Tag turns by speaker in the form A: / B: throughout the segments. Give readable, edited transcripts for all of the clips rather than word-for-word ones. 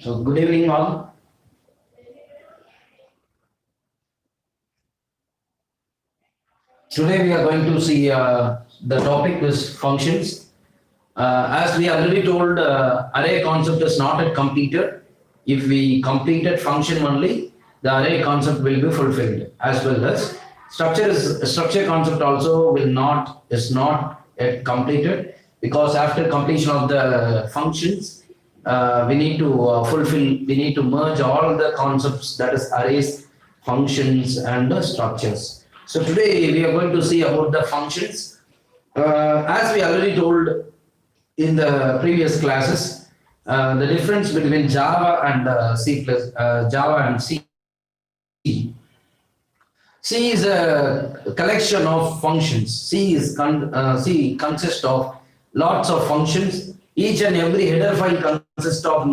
A: So good evening all. Today we are going to see the topic is functions. As we already told, array concept is not yet completed. If we completed function only, the array concept will be fulfilled, as well as structure concept also is not yet completed, because after completion of the functions, we need to merge all the concepts, that is arrays, functions and the structures. So today we are going to see about the functions. As we already told in the previous classes, the difference between Java and C. C is a collection of functions. C consists of lots of functions. Each and every header file consists of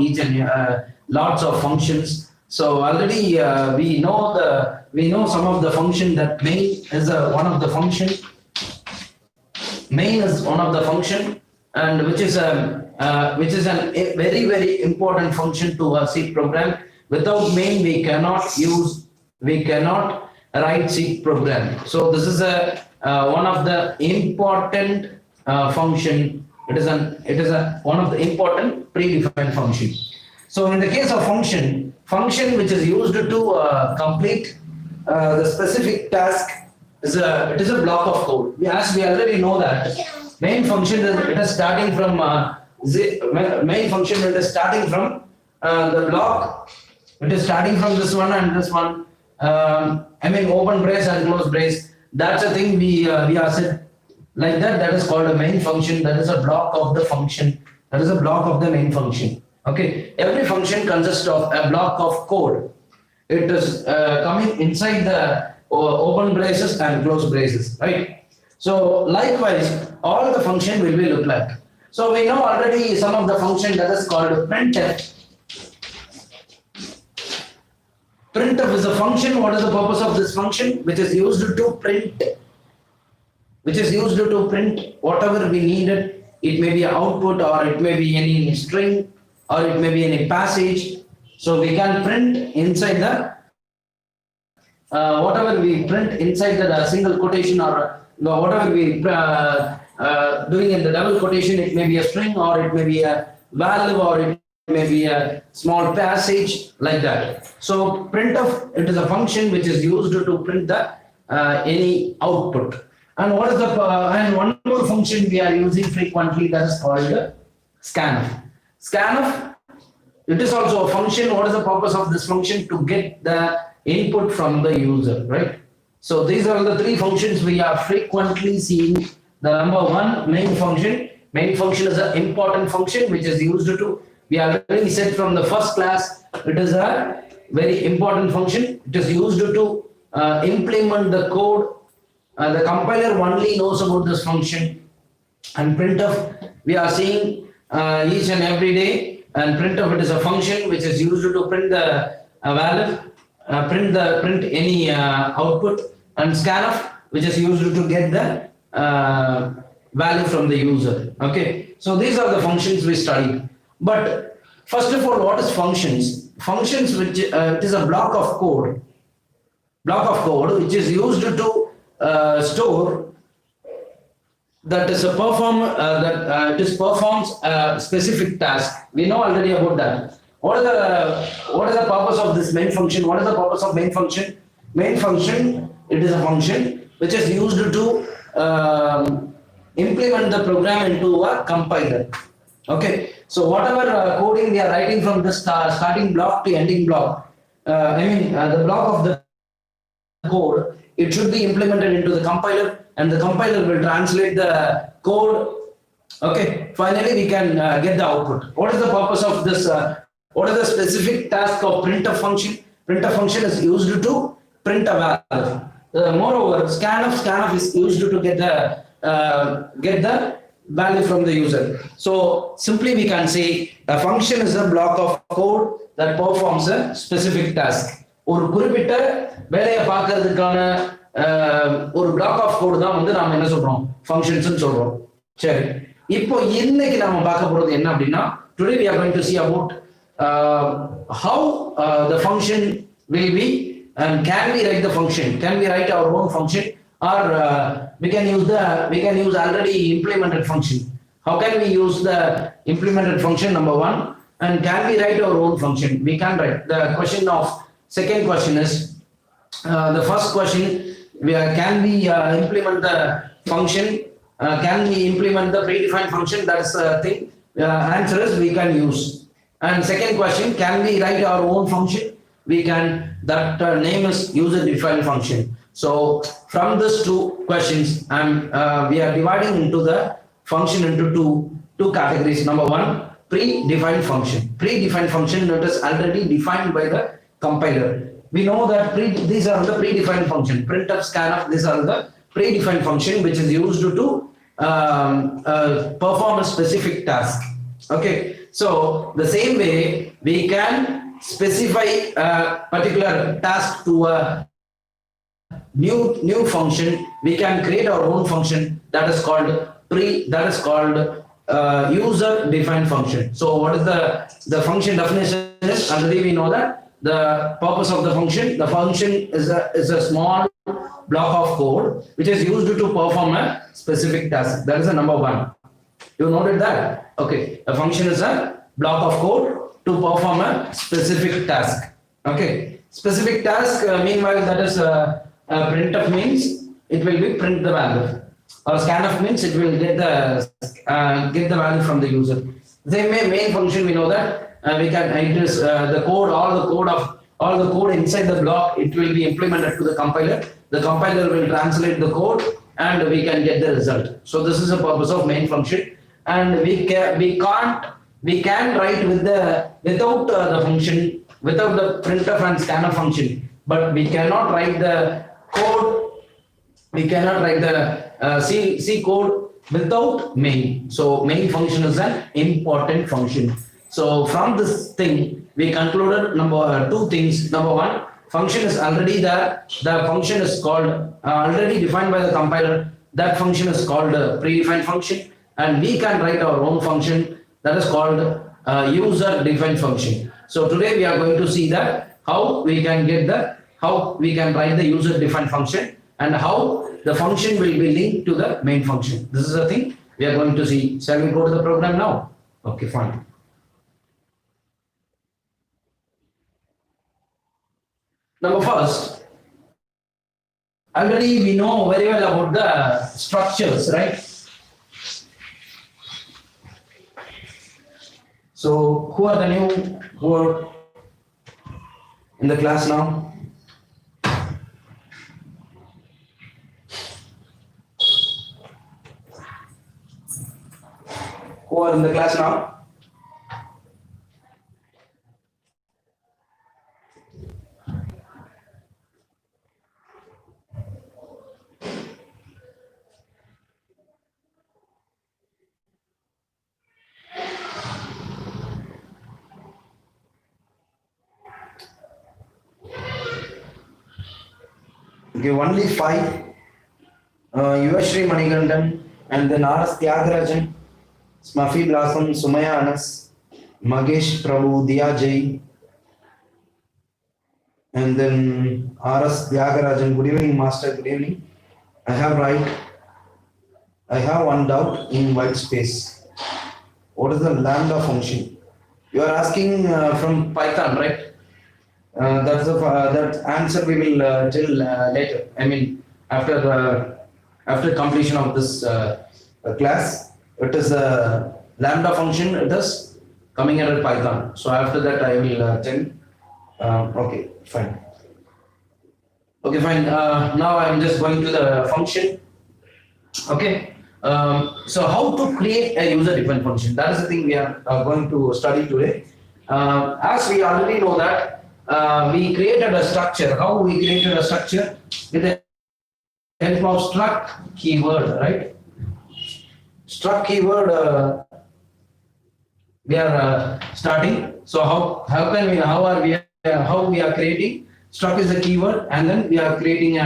A: lots of functions. So already we know some of the function. That main is one of the function. Main is one of the function, and which is a very important function to a C program. Without main, we cannot write C program. So this is one of the important function. It is one of the important predefined function. So in the case of function which is used to complete the specific task is it is a block of code. As we already know that main function is starting from the block. It is starting from this one and this one. Open brace and close brace. That's a thing we are said like that. That is called a main function. That is a block of the function. That is a block of the main function. Okay. Every function consists of a block of code. It is coming inside the open braces and close braces, right? So likewise, all the function will be look like. So we know already some of the function that is called Printf. Printf is a function. What is the purpose of this function? Which is used to print whatever we needed. It may be an output, or it may be any string, or it may be any passage. So we can print inside the whatever we print inside the single quotation, or whatever we doing in the double quotation. It may be a string, or it may be a value, or it may be a small passage, like that. So printf, it is a function which is used to print the any output. And what is the and one more function we are using frequently, that is called scanf. Scanf, it is also a function. What is the purpose of this function? To get the input from the user, right? So these are the three functions we are frequently seeing. The number one, main function. Main function is an important function which is used to, we already said from the first class, it is a very important function. It is used to implement the code. The compiler only knows about this function. And printf, we are seeing each and every day. And printf, it is a function which is used to print the value, print any output. And scanf, which is used to get the value from the user. Okay, so these are the functions we studied. But first of all, what is functions? Functions, which it is a block of code which is used to store that is a performs a specific task. We know already about that. What is the purpose of this main function? What is the purpose of main function? Main function, it is a function which is used to implement the program into a compiler. Okay, so whatever coding we are writing from the starting block to ending block, the block of the code, it should be implemented into the compiler, and the compiler will translate the code. Okay, finally we can get the output. What is the purpose of this? What is the specific task of printf function? Printf function is used to print a value. Moreover, scanf is used to get the value from the user. So simply we can say a function is a block of code that performs a specific task. ஒரு குறிப்பிட்ட வேலையை பார்க்கிறதுக்கான ஒரு block of code தான் வந்து நாம என்ன சொல்றோம், functions னு சொல்றோம். சரி, இப்போ இன்னைக்கு நாம பார்க்க போறது என்ன அப்படின்னா, today we are going to see about how the function will be, and can we write the function? Can we write our own function, or we can use already implemented function? How can we use the implemented function, number one, and can we write our own function? We can write. The question of second question is the first question. Can we implement the function? Can we implement the predefined function? That's the thing. Answer is we can use. And second question, can we write our own function? We can. That name is user defined function. So from these two questions, we are dividing into the function into two categories. Number one, predefined function. Predefined function that is already defined by the compiler. We know that these are the predefined function. Printf, scanf, these are the predefined function which is used to perform a specific task. Okay, so the same way we can specify a particular task to a new function. We can create our own function that is called user defined function. So what is the function definition is? Already we know that the purpose of the function is a small block of code which is used to perform a specific task. That is the number one. You noted that? Okay, a function is a block of code to perform a specific task. Okay, specific task, meanwhile, that is printf means it will be print the value, or scanf means it will get the value from the user. Same way, main function, we know that we can it is the code, all the code inside the block, it will be implemented to the compiler. The compiler will translate the code and we can get the result. So this is the purpose of main function, and we can write without the function, without the printf and scanf function, but we cannot write the code. We cannot write the C code without main. So main function is an important function. So from this thing, we concluded two things. Number one, function is already there. The function is called already defined by the compiler. That function is called predefined function, and we can write our own function that is called user defined function. So today we are going to see that how we can write the user defined function and how the function will be linked to the main function. This is the thing we are going to see. Shall we go to the program now? Okay, fine. Number first, already we know very well about the structures, right? So who are in the class now? Who are in the class now? Okay, only 5. Yuvashri Manigandan, and then R.S. Tyagarajan, Smuffy Blossom, Sumaya Anas, Magesh Prabhu, Diya Jai, and then R.S. Tyagarajan. Good evening, Master. Good evening. I have one doubt in white space. What is the lambda function? You are asking from Python, right? That answer we will tell later. I mean, after completion of this class, it is a lambda function. It is coming under Python. So after that, I will tell. Okay, fine. Okay, fine. Now I am just going to the function. Okay. So how to create a user-defined function? That is the thing we are going to study today. As we already know that. We created a structure. How we created a structure? With the help of struct keyword, right? Struct keyword we are starting. So how we are creating? Struct is a keyword, and then we are creating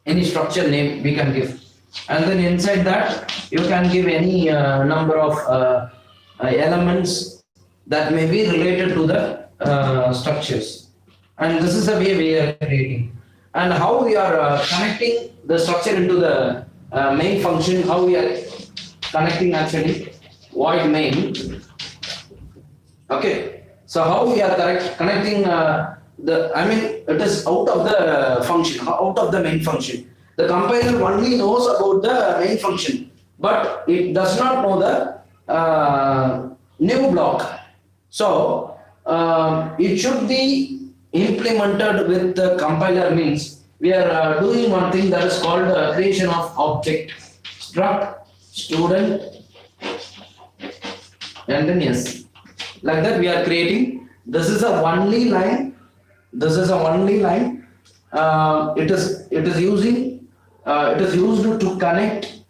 A: any structure name we can give, and then inside that you can give any number of elements that may be related to the structures. And this is the way we are creating. And how we are connecting the structure into the main function, how we are connecting actually void main. Okay, so how we are connecting it is out of the function, out of the main function. The compiler only knows about the main function, but it does not know the new block. So it should be implemented with the compiler. Means we are doing one thing that is called creation of object struct student, and then yes, like that we are creating. This is a only line. This is a only line. It is used to connect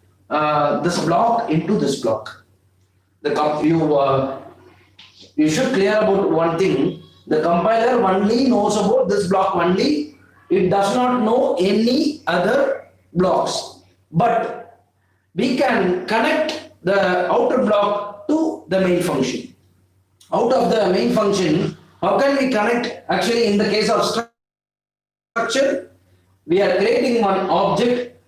A: this block into this block. You should clear about one thing. The compiler only knows about this block only. It does not know any other blocks. But we can connect the outer block to the main function. Out of the main function, how can we connect? Actually, in the case of structure, we are creating one object,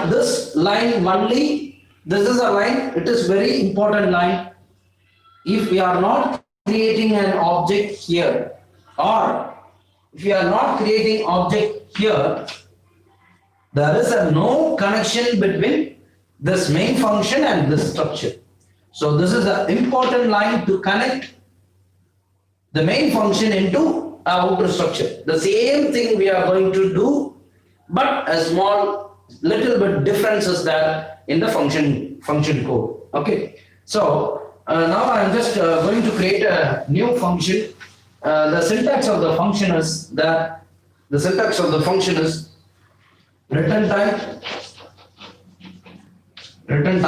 A: this line only. This is a line. It is very important line. If we are not creating an object here, or if we are not creating object here, there is no connection between this main function and this structure. So this is an important line to connect the main function into our outer structure. The same thing we are going to do, but a small little bit differences there in the function code. Okay, so now I am just going to create a new function. The syntax of the function is return type. Return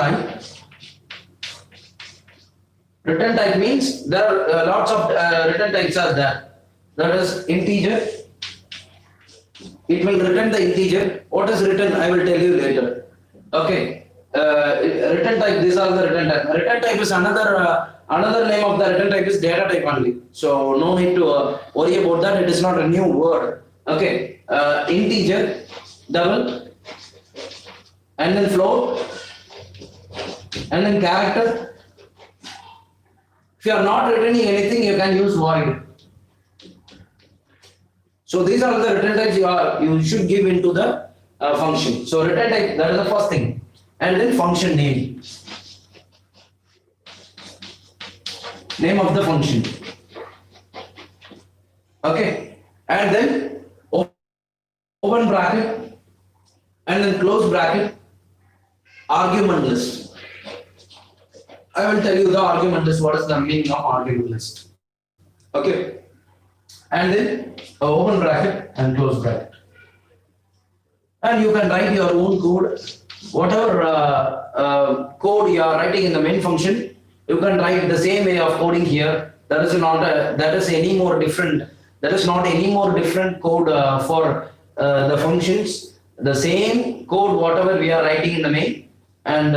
A: type means there are lots of return types are there. That is integer. It will return the integer. What is return? I will tell you later. Okay. Return type. These are the return type. Return type is another name of the return type is data type only. So no need to worry about that. It is not a new word. Okay. Integer, double, and then float, and then character. If you are not returning anything, you can use void. So these are the return types you should give into the function. So return type, that is the first thing, and then function name of the function. Okay, and then open bracket and then close bracket, argument list. I will tell you the argument list, what is the meaning of argument list. Okay, and then open bracket and close bracket. And you can write your own code. Whatever code you are writing in the main function, you can write the same way of coding here. That is not any more different. That is not any more different code for the functions. The same code whatever we are writing in the main, and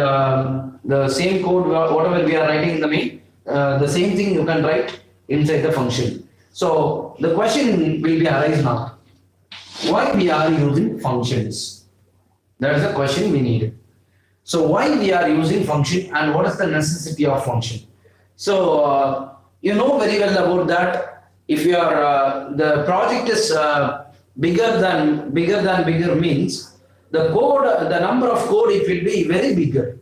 A: the same code whatever we are writing in the main, the same thing you can write inside the function. So the question will be arise now. Why we are using functions? That is the question we need. So why we are using function and what is the necessity of function? So you know very well about that. If you are the project is bigger than bigger means the code, the number of code, it will be very bigger.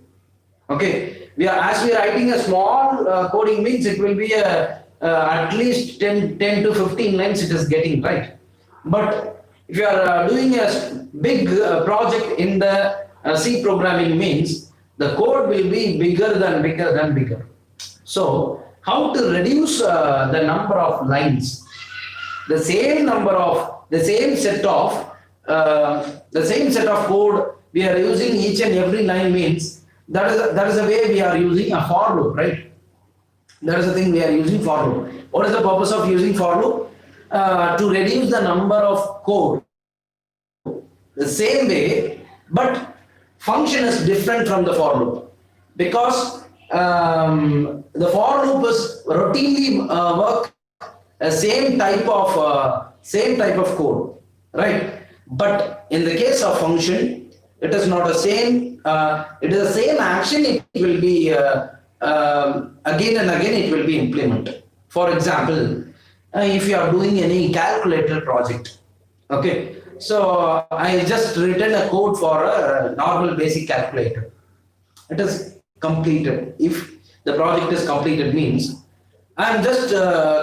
A: Okay, as we are writing a small coding means it will be at least 10 to 15 lines it is getting, right? But if you are doing a big project in the C programming means the code will be bigger than bigger. So how to reduce the number of lines? The same set of code we are using each and every line means that is the way we are using a for loop, right? That is the thing we are using for loop. What is the purpose of using for loop? To reduce the number of code. The same way, but function is different from the for loop, because the for loop is routinely work a same type of code, right? But in the case of function, it is not the same. It is the same action. It will be again and again. It will be implemented. For example, if you are doing any calculator project, okay. So I just written a code for a normal basic calculator. It is completed. If the project is completed means I'm just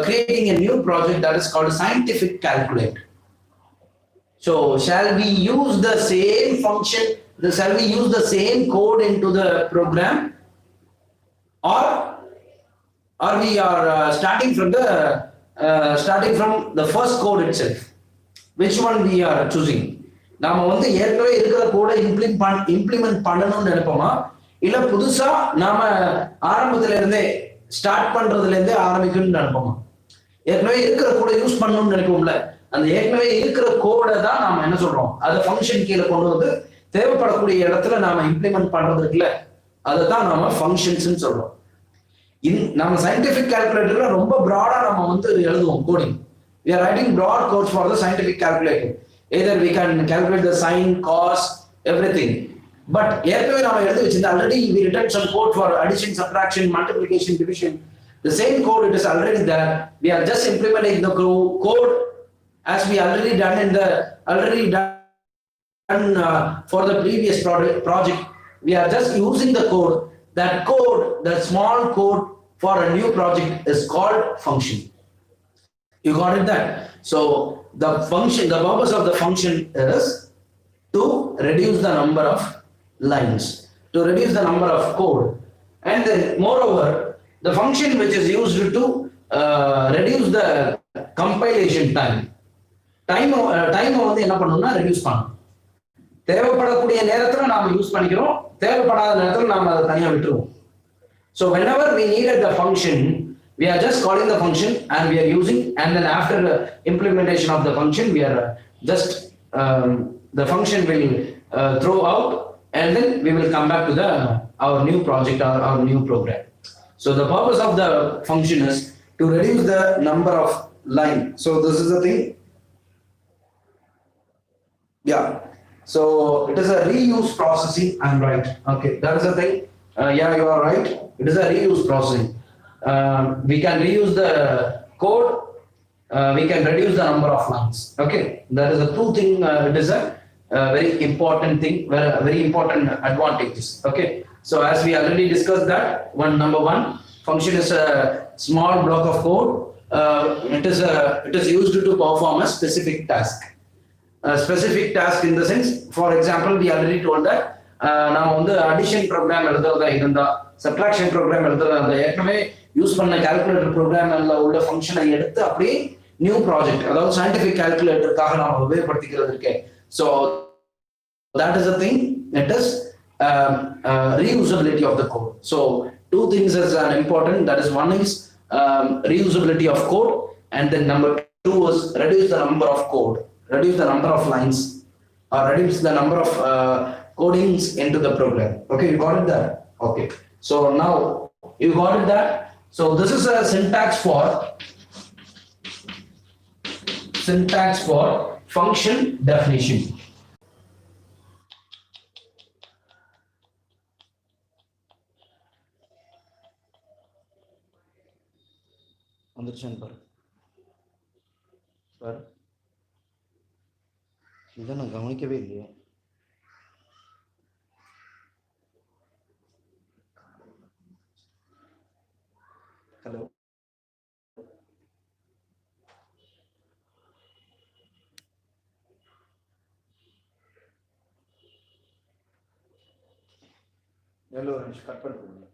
A: creating a new project that is called scientific calculator. So shall we use the same function? Shall we use the same code into the program, or we are starting from the first code itself? Which one we are choosing? நாம வந்து ஏற்கனவே இருக்கிற கோடை implement பண்ணணும்னு நினைப்போமா, இல்ல புதுசா நாம ஆரம்பத்துல இருந்தே ஸ்டார்ட் பண்றதுல இருந்தே ஆரம்பிக்கணும்னு நினைப்போமா? ஏற்கனவே இருக்கிற கோடை யூஸ் பண்ணணும்னு நினைப்போம்ல, அந்த ஏற்கனவே இருக்கிற கோடை தான் நாம என்ன சொல்றோம், அதை ஃபங்க்ஷன் கீழே கொண்டு வந்து தேவைப்படக்கூடிய இடத்துல நாம இம்ப்ளிமெண்ட் பண்றது இருக்குல்ல, அதை தான் நாம ஃபங்க்ஷன்ஸ் சொல்றோம். நம்ம சயின்டிபிக் கால்குலேட்டர்ல ரொம்ப ப்ராடா நம்ம வந்து எழுதுவோம் coding. We are writing broad codes for the scientific calculator. Either we can calculate the sine, cos, everything. But ஏற்கனவே நாம எழுதி வச்சிருந்தா already we written some code for addition, subtraction, multiplication, division. The same code, it is already there. We are just implementing the code as we already done for the previous project. We are just using the code. That code, the small code for a new project is called function. You got it that? So the purpose of the function is to reduce the number of lines, to reduce the number of code. And then moreover, the function which is used to reduce the compilation time வந்து என்ன பண்ணணும்னா reduce பண்ணணும். தேவைப்படக்கூடிய நேரத்துல நாம use பண்ணிக்கிறோம், தேவைப்படாத நேரத்துல நாம அதை தனியா விட்டுருவோம். So whenever we needed the function, we are just calling the function and we are using, and then after the implementation of the function, we are just the function will throw out, and then we will come back to our new project or our new program. So the purpose of the function is to reduce the number of line. So this is the thing. Yeah. So it is a reuse processing. I'm right. Okay, that is the thing. Yeah, you are right. It is a reuse processing. We can reuse the code. We can reduce the number of lines. Okay, that is a two thing. It is a very important thing. Very important advantages. Okay, so as we already discussed that number one, function is a small block of code. It is used to perform a specific task. A specific task in the sense, for example, we already told that நான் வந்து addition program எழுதுறதா இருந்தா, subtraction program எழுதுறதா இருந்தா, ஏற்கனவே use பண்ண calculator ப்ரோக்ராம்ல உள்ள ஃபங்க்ஷனை எடுத்து அப்படியே நியூ ப்ராஜெக்ட், அதாவது சயின்டிபிக் கால்குலேட்டருக்காக நாம உபயோகப்படுத்திக்கிறது இருக்கேன். So that is the thing. It is reusability of the code. So two things is important. That is, one is reusability of code, and then number two is reduce the number of code, reduce the number of lines, or reduce the number of codings into the program. Okay, you got it there? Okay. So now you got it there. So this is a syntax for function definition. Understand, sir? இதை நான் கவனிக்கவே இல்லையே. Hello, hello, cut பண்ணுங்க.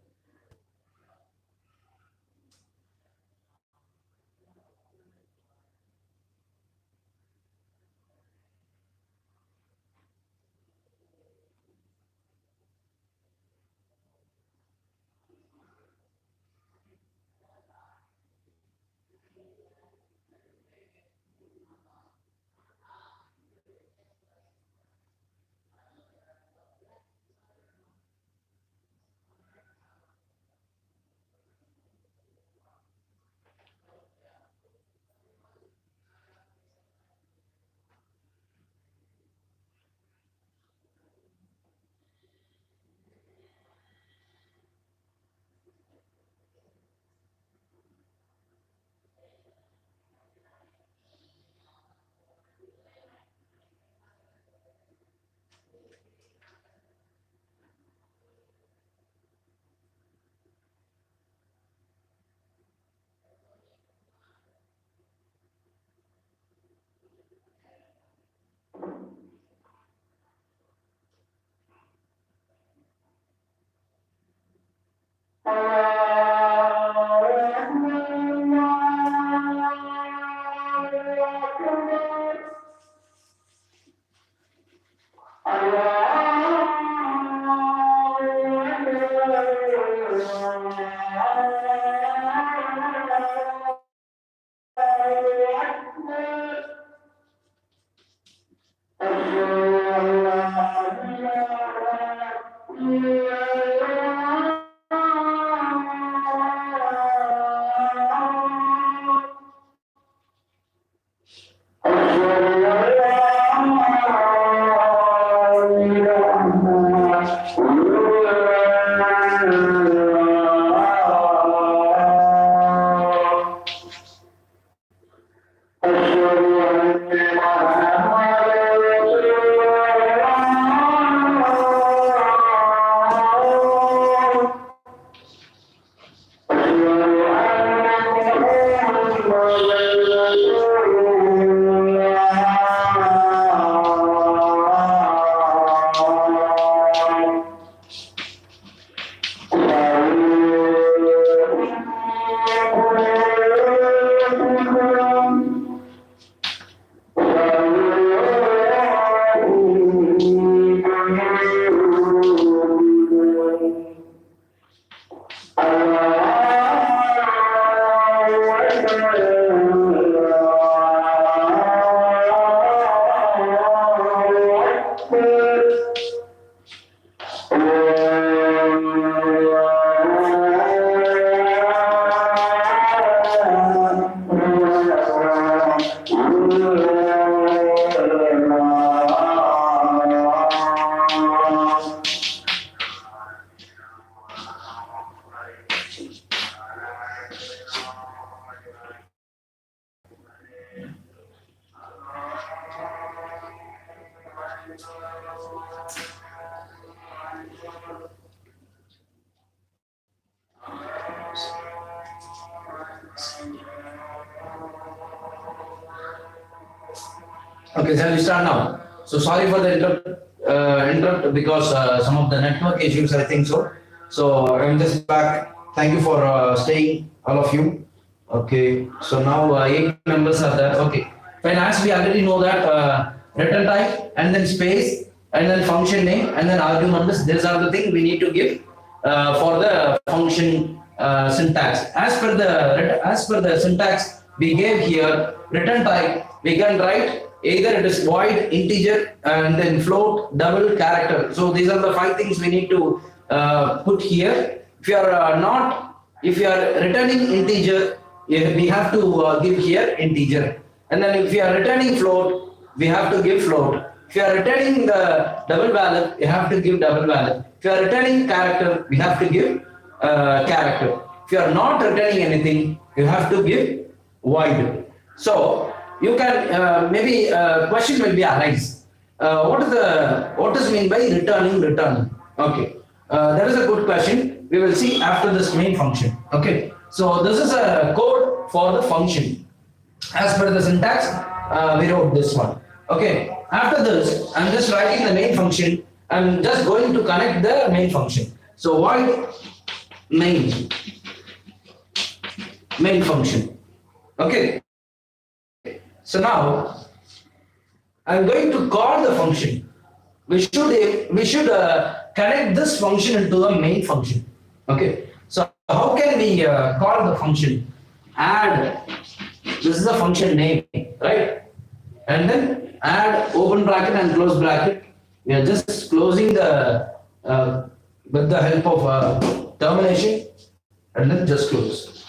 A: Okay, shall we start now? So sorry for the interrupt because some of the network issues, I think so. So I'm just back. Thank you for staying, all of you. Okay, so now 8 members are there. Okay, fine. As we already know that return type and then space and then function name and then arguments. These are the things we need to give for the function syntax. As per the syntax we gave here, return type we can write either it is void, integer, and then float, double, character. So these are the 5 things we need to put here. If you are returning integer, we have to give here integer. And then if you are returning float, we have to give float. If you are returning the double value, you have to give double value. If you are returning character, we have to give character. If you are not returning anything, you have to give void. So you can maybe question will be arise. What does mean by returning? Okay, that is a good question. We will see after this main function. Okay, so this is a code for the function. As per the syntax, we wrote this one. Okay, after this, I'm just writing the main function. I'm just going to connect the main function. So void main function. Okay. So now I'm going to call the function. We should connect this function into the main function. Okay. So how can we call the function? Add. This is the function name, right? And then add open bracket and close bracket. We are just closing the with the help of termination, and then just close.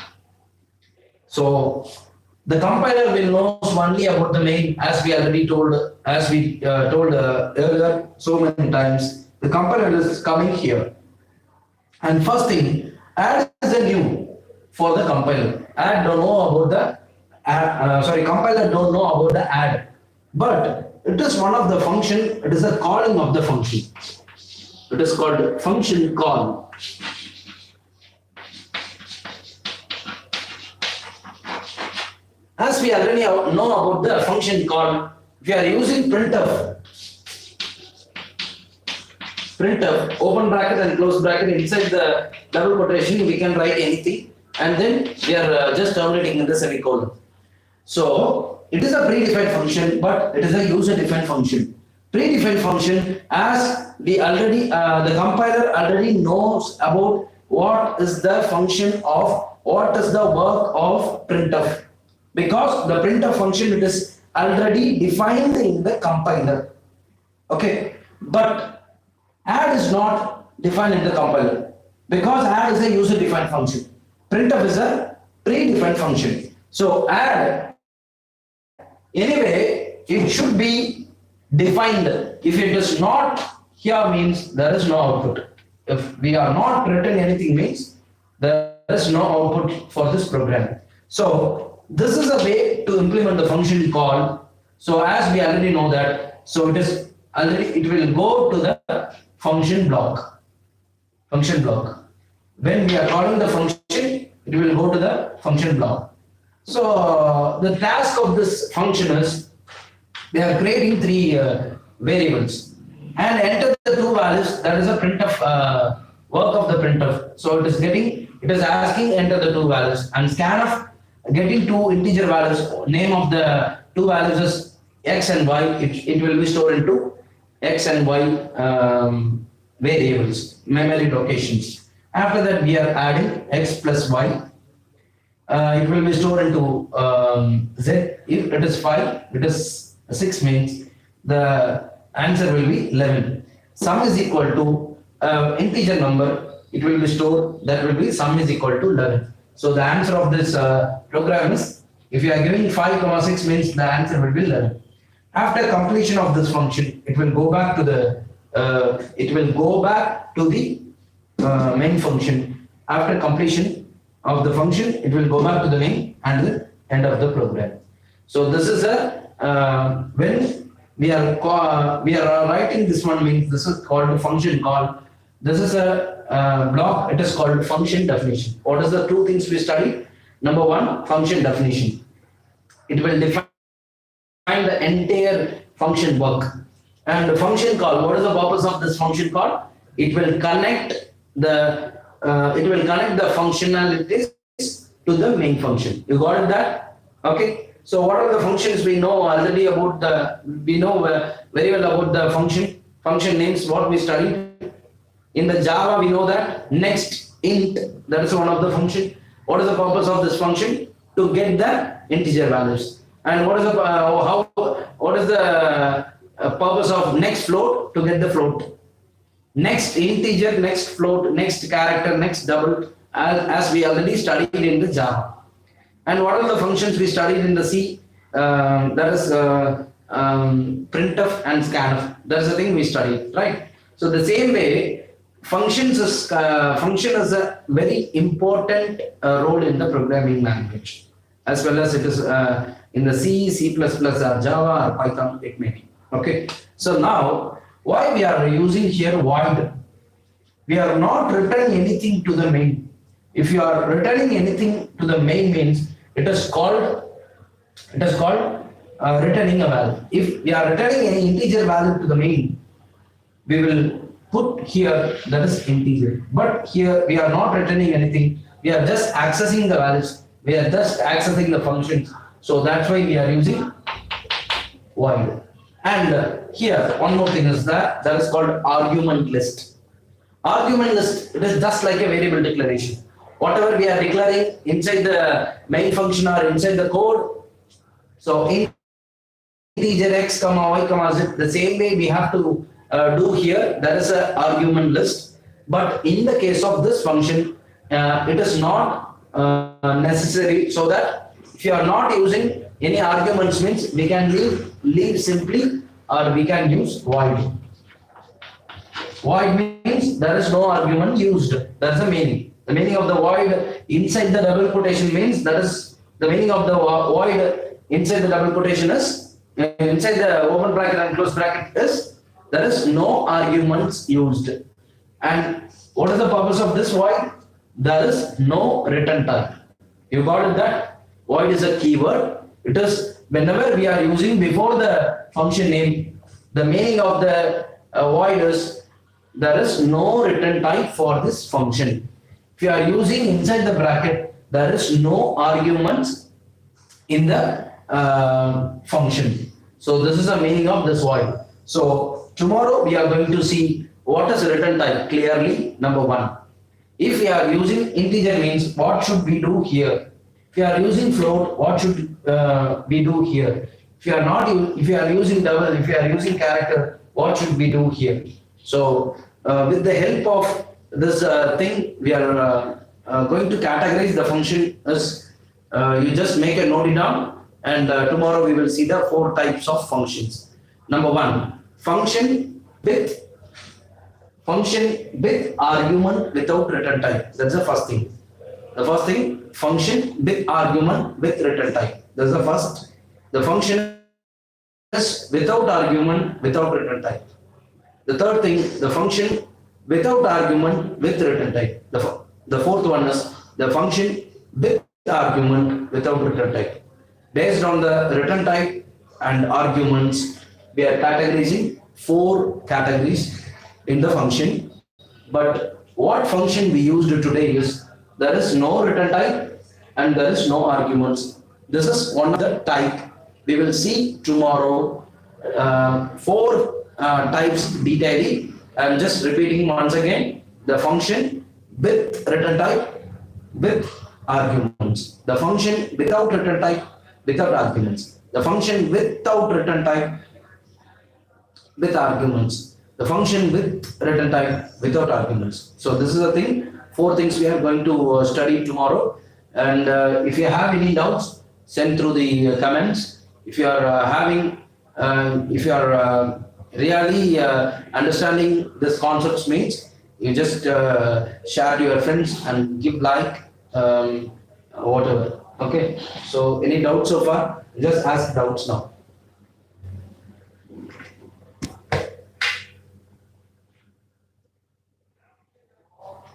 A: So the compiler will know only about the main, as we already told, earlier so many times. The compiler is coming here, and first thing, add is a new for the compiler. Compiler don't know about the add, but it is one of the function. It is a calling of the function. It is called function call. As we already know about the function call, we are using printf, open bracket and close bracket. Inside the double quotation, we can write anything, and then we are just terminating in the semicolon. So it is a predefined function, but it is a user-defined function. Predefined function, as we already, the compiler already knows about what is the function of, what is the work of printf, because the printf function, it is already defined in the compiler. Okay, but add is not defined in the compiler, because add is a user-defined function. Printf is a predefined function. So add, anyway, it should be defined. If it is not here, means there is no output. If we are not written anything, means there is no output for this program. So this is a way to implement the function call. So as we already know that, so it is already, it will go to the function block. Function block. When we are calling the function, it will go to the function block. So the task of this function is, they are creating three variables and enter the two values. That is a printf work of the printf. So it is asking enter the two values, and scanf getting two integer values. Name of the two values is x and y. It will be stored into x and y variables, memory locations. After that, we are adding x plus y. It will be stored into z. If it is 5, it is 6, means the answer will be 11. Sum is equal to integer number. It will be stored, that will be sum is equal to 11. So the answer of this program is, if you are giving 5, 6, means the answer will be 11. After completion of this function, it will go back to the main function. After completion of the function, it will go back to the main and the end of the program. So this is a when we are writing this one, means this is called a function call. This is a block. It is called function definition. What is the two things we studied? Number one, function definition. It will define the entire function work. And the function call, what is the purpose of this function call? It will connect the functionalities to the main function. You got it that? Okay. So what are the functions we know already about we know very well about the function names, what we studied. In the Java, we know that next int, that is one of the function. What is the purpose of this function? To get the integer values. And what is the purpose of next float? To get the float. Next integer, next float, next character, next double, as we already studied in the Java. And what are the functions we studied in the C? That is printf and scanf. That's the thing we studied, right? So the same way, function is a very important role in the programming language, as well as it is in the C, C++, or Java, or Python, it may be. Okay. So now, why we are using here void? We are not returning anything to the main. If you are returning anything to the main, means it is called returning a value. If we are returning any integer value to the main, we will put here that is integer. But here we are not returning anything. We are just accessing the values. We are just accessing the functions. So that's why we are using void. And here one more thing is that is called argument list. Argument list, it is just like a variable declaration. Whatever we are declaring inside the main function or inside the code, so integer x, y, z, the same way we have to do here. There is an argument list, but in the case of this function, it is not necessary. So that if you are not using any arguments, means we can leave simply, or we can use void. Void means there is no argument used. That's the meaning. The meaning of the void inside the double quotation means, that is the meaning of the void inside the double quotation is, inside the open bracket and close bracket is, there is no arguments used. And what is the purpose of this void? There is no return type. You got it that? Void is a keyword. It is whenever we are using before the function name, the meaning of the void is, there is no return type for this function. If you are using inside the bracket, there is no arguments in the function. So this is the meaning of this void. So tomorrow we are going to see what is return type clearly. Number one, if we are using integer means what should we do here? If you are using float, what should we do here? If you are not, if you are using double, if you are using character, what should we do here? So with the help of this thing, we are going to categorize the function as you just make a note it down, and tomorrow we will see the 4 types of functions. Number one, function with argument without return type. That's the first thing. The first thing, function with argument with return type. That's the first. The function is without argument without return type. The third thing, the function without argument with return type. The fourth one is the function with argument without return type. Based on the return type and arguments, we are categorizing 4 categories in the function. But what function we used today is there is no return type and there is no arguments. This is one of the type. We will see tomorrow 4 types detailing. I am just repeating once again: the function with return type with arguments, the function without return type without arguments, the function without return type with arguments, the function with return type without arguments. So this is the thing, 4 things we are going to study tomorrow. And if you have any doubts, send through the comments. If you are if you are really understanding this concepts means, you just share to your friends and give like whatever. Okay, so any doubts so far? Just ask doubts now.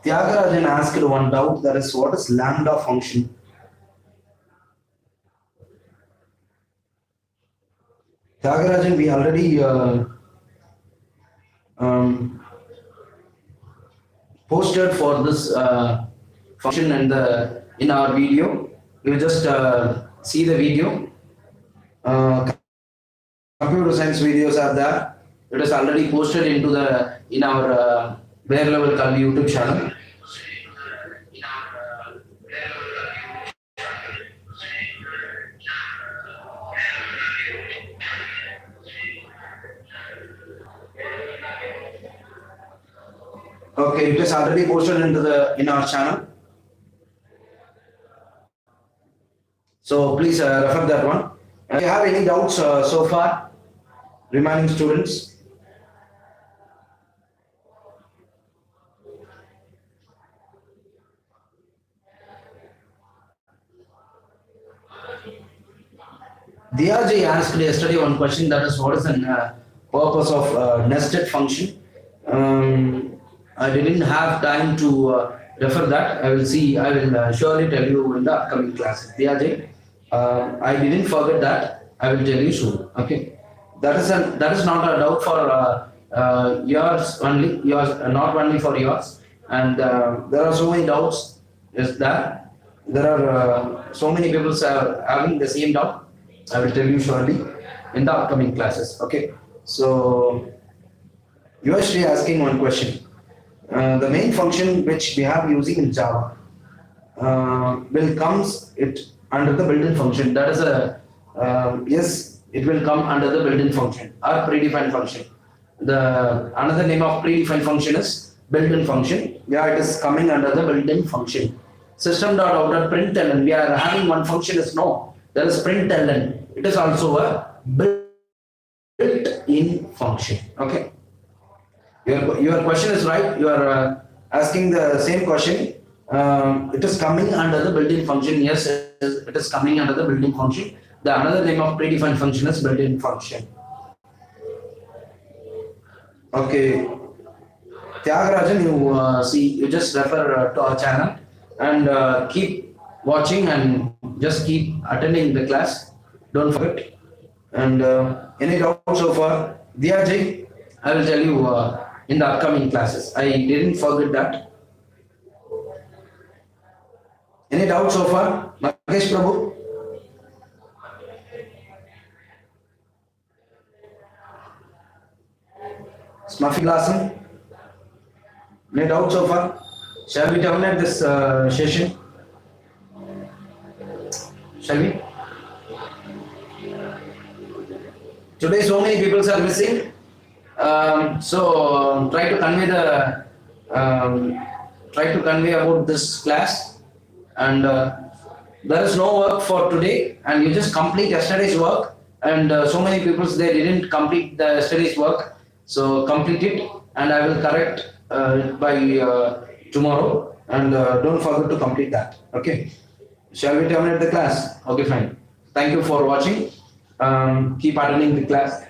A: Tyagarajan asked one doubt, that is, what is lambda function? Tyagarajan, we already posted for this function in our video. You just see the video. Computer science videos are there. It is already posted in our Bare Level Kalvi YouTube channel. Okay, it is already posted in our channel. So please refer that one. If you have any doubts so far, remaining students? Diyaji asked yesterday one question, that is, what is the purpose of nested function? I didn't have time to refer that. I will surely tell you in the upcoming classes. Diyaji, I didn't forget that. I will tell you soon. Okay, that is not a doubt for yours only. Not only for yours. And there are so many doubts. Is that there are so many people are having the same doubt. I will tell you shortly in the upcoming classes. Okay, so you are actually asking one question. The main function which we have using in Java will comes under the built-in function. That is yes, it will come under the built-in function or predefined function. The another name of predefined function is built-in function. Yeah, it is coming under the built-in function. System.out.println. We are having one function is no. There is println. It is also a built-in function. Okay. Your question is right. You are asking the same question. It is coming under the built-in function. Yes, it is coming under the built-in function. The another name of predefined function is built-in function. Okay. Tyagarajan, you just refer to our channel and keep watching and just keep attending the class. Don't forget. And any doubts so far? Diyaji, I will tell you in the upcoming classes. I didn't forget that. Any doubts so far? Mahesh Prabhu? Smuffy Blossom, any doubts so far? Shall we terminate this session? Shall we? Today so many people are missing. So try to convey the try to convey about this class, and there is no work for today, and you just complete yesterday's work. And so many people they didn't complete the yesterday's work, so complete it, and I will correct by tomorrow. And don't forget to complete that. Okay. Shall we terminate the class? Okay, fine. Thank you for watching. Keep attending the class.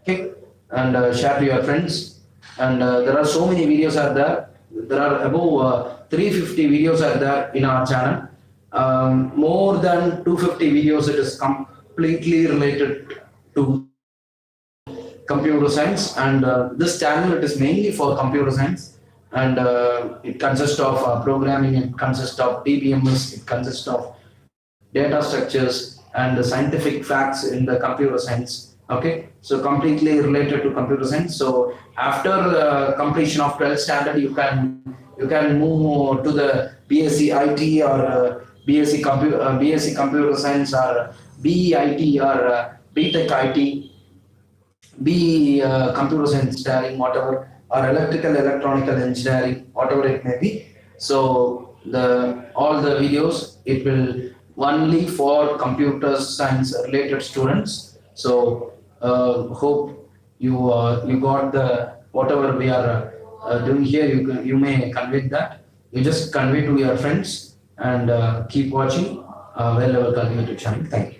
A: Okay, and share to your friends. And there are so many videos are there. There are above 350 videos are there in our channel. More than 250 videos. It is completely related to computer science, and this channel it is mainly for computer science, and it consists of programming, it consists of DBMS, it consists of data structures and the scientific facts in the computer science. Okay, so completely related to computer science. So after the completion of 12th standard, you can move to the BSc IT or BSc computer science or BEIT or BTech IT, be computer science engineering, whatever, or electrical electronical engineering, whatever it may be. So all the videos it will only for computer science related students. So hope you got the whatever we are doing here. You may convey that. You just convey to your friends, and keep watching Well Level Cultivated channel. Thank you.